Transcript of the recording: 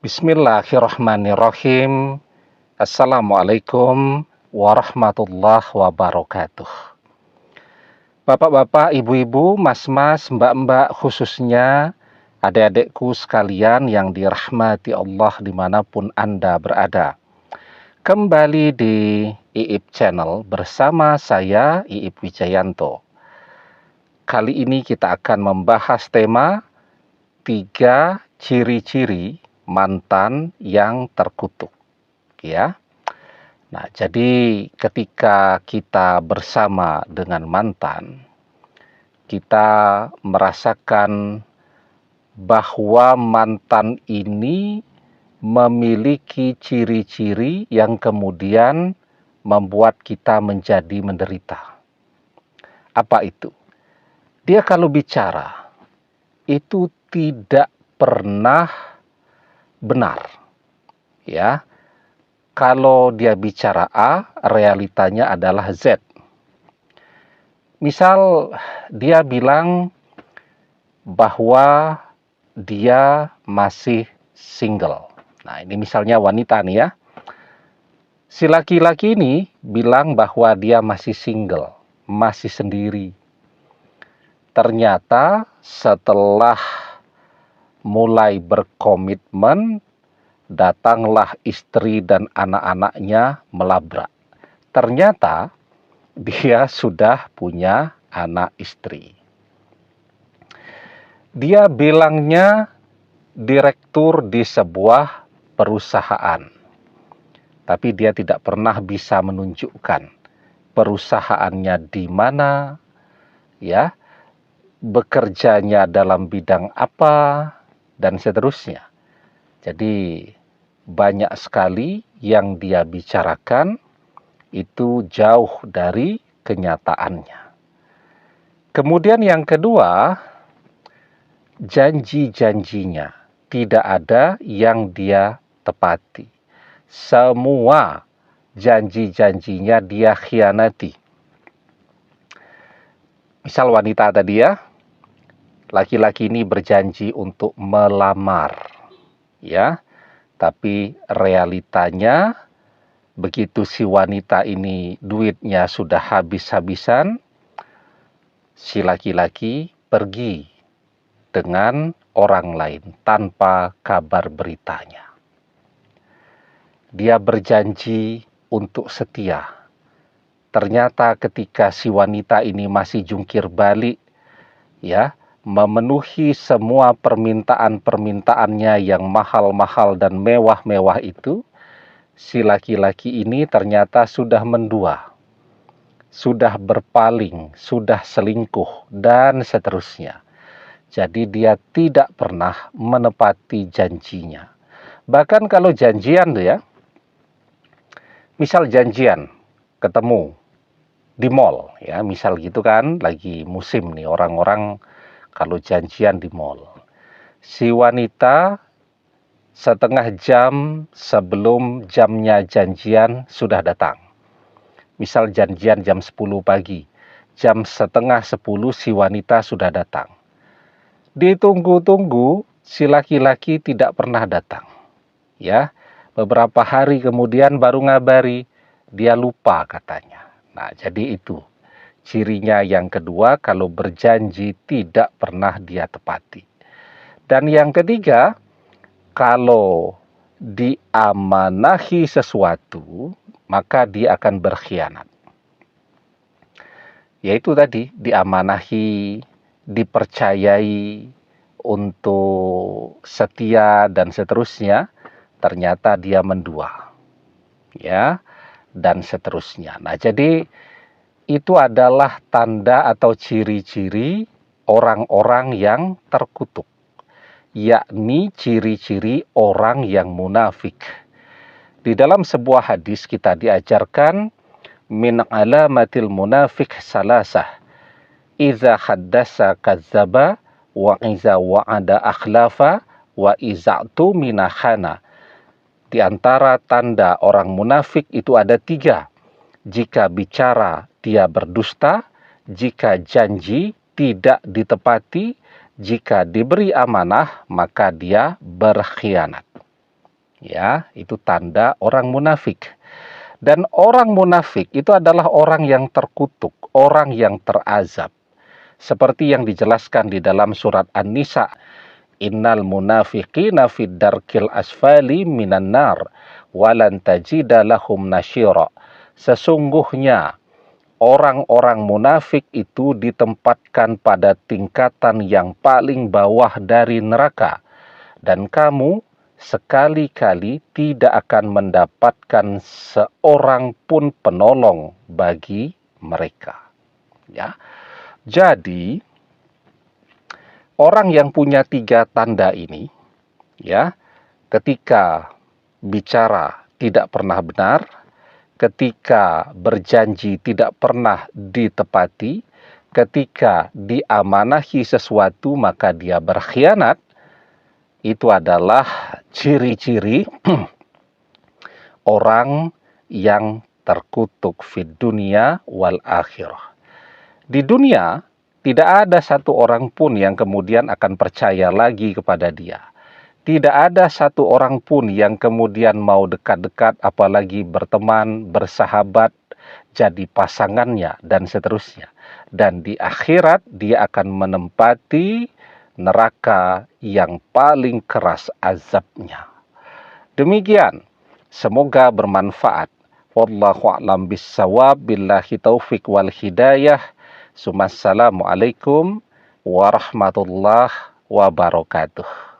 Bismillahirrahmanirrahim. Assalamualaikum warahmatullahi wabarakatuh. Bapak-bapak, ibu-ibu, mas-mas, mbak-mbak, khususnya adik-adikku sekalian yang dirahmati Allah dimanapun Anda berada. Kembali di IIP Channel bersama saya, IIP Wijayanto. Kali ini kita akan membahas tema 3 ciri-ciri mantan yang terkutuk, ya. Nah, jadi ketika kita bersama dengan mantan, kita merasakan bahwa mantan ini memiliki ciri-ciri yang kemudian membuat kita menjadi menderita. Apa itu? Dia kalau bicara itu tidak pernah benar, ya. Kalau dia bicara A, realitanya adalah Z. Misal dia bilang bahwa dia masih single. Nah, ini misalnya wanita nih ya. Si laki-laki ini bilang bahwa dia masih single, masih sendiri. Ternyata setelah mulai berkomitmen, datanglah istri dan anak-anaknya melabrak. Ternyata dia sudah punya anak istri. Dia bilangnya direktur di sebuah perusahaan, tapi dia tidak pernah bisa menunjukkan perusahaannya di mana, ya, bekerjanya dalam bidang apa, dan seterusnya. Jadi banyak sekali yang dia bicarakan itu jauh dari kenyataannya. Kemudian yang kedua, janji-janjinya tidak ada yang dia tepati. Semua janji-janjinya dia khianati. Misal wanita tadi ya, laki-laki ini berjanji untuk melamar, ya, tapi realitanya begitu si wanita ini duitnya sudah habis-habisan, si laki-laki pergi dengan orang lain tanpa kabar beritanya. Dia berjanji untuk setia. Ternyata ketika si wanita ini masih jungkir balik, ya, memenuhi semua permintaan-permintaannya yang mahal-mahal dan mewah-mewah itu, si laki-laki ini ternyata sudah mendua, sudah berpaling, sudah selingkuh, dan seterusnya. Jadi dia tidak pernah menepati janjinya. Bahkan kalau janjian tuh ya, misal janjian ketemu di mall, ya, misal gitu kan, lagi musim nih orang-orang kalau janjian di mall. Si wanita setengah jam sebelum jamnya janjian sudah datang. Misal janjian jam 10 pagi, jam setengah 10 si wanita sudah datang. Ditunggu-tunggu, si laki-laki tidak pernah datang. Ya, beberapa hari kemudian baru ngabari, dia lupa katanya. Nah, jadi itu cirinya yang kedua, kalau berjanji tidak pernah dia tepati. Dan yang ketiga, kalau diamanahi sesuatu, maka dia akan berkhianat. Yaitu tadi, diamanahi, dipercayai untuk setia dan seterusnya, ternyata dia mendua. Ya, dan seterusnya. Nah, jadi itu adalah tanda atau ciri-ciri orang-orang yang terkutuk, yakni ciri-ciri orang yang munafik. Di dalam sebuah hadis kita diajarkan, min alamatil munafik salasah, iza haddasa kazzaba, wa iza wa'ada akhlafa, wa iza'tu minahana. Di antara tanda orang munafik itu ada 3. Jika bicara dia berdusta, jika janji tidak ditepati, jika diberi amanah maka dia berkhianat. Ya, itu tanda orang munafik. Dan orang munafik itu adalah orang yang terkutuk, orang yang terazab. Seperti yang dijelaskan di dalam surat An-Nisa, innal munafiqina fid darkil asfali minan nar walan tajida lahum nasyira. Sesungguhnya orang-orang munafik itu ditempatkan pada tingkatan yang paling bawah dari neraka, dan kamu sekali-kali tidak akan mendapatkan seorang pun penolong bagi mereka. Ya, jadi orang yang punya 3 tanda ini, ya, ketika bicara tidak pernah benar, ketika berjanji tidak pernah ditepati, ketika diamanahi sesuatu maka dia berkhianat. Itu adalah ciri-ciri orang yang terkutuk fid dunia wal akhirah. Di dunia tidak ada satu orang pun yang kemudian akan percaya lagi kepada dia. Tidak ada satu orang pun yang kemudian mau dekat-dekat, apalagi berteman, bersahabat, jadi pasangannya, dan seterusnya. Dan di akhirat dia akan menempati neraka yang paling keras azabnya. Demikian, semoga bermanfaat. Wallahu a'lam bissawab, billahi taufik wal hidayah. Assalamualaikum warahmatullahi wabarakatuh.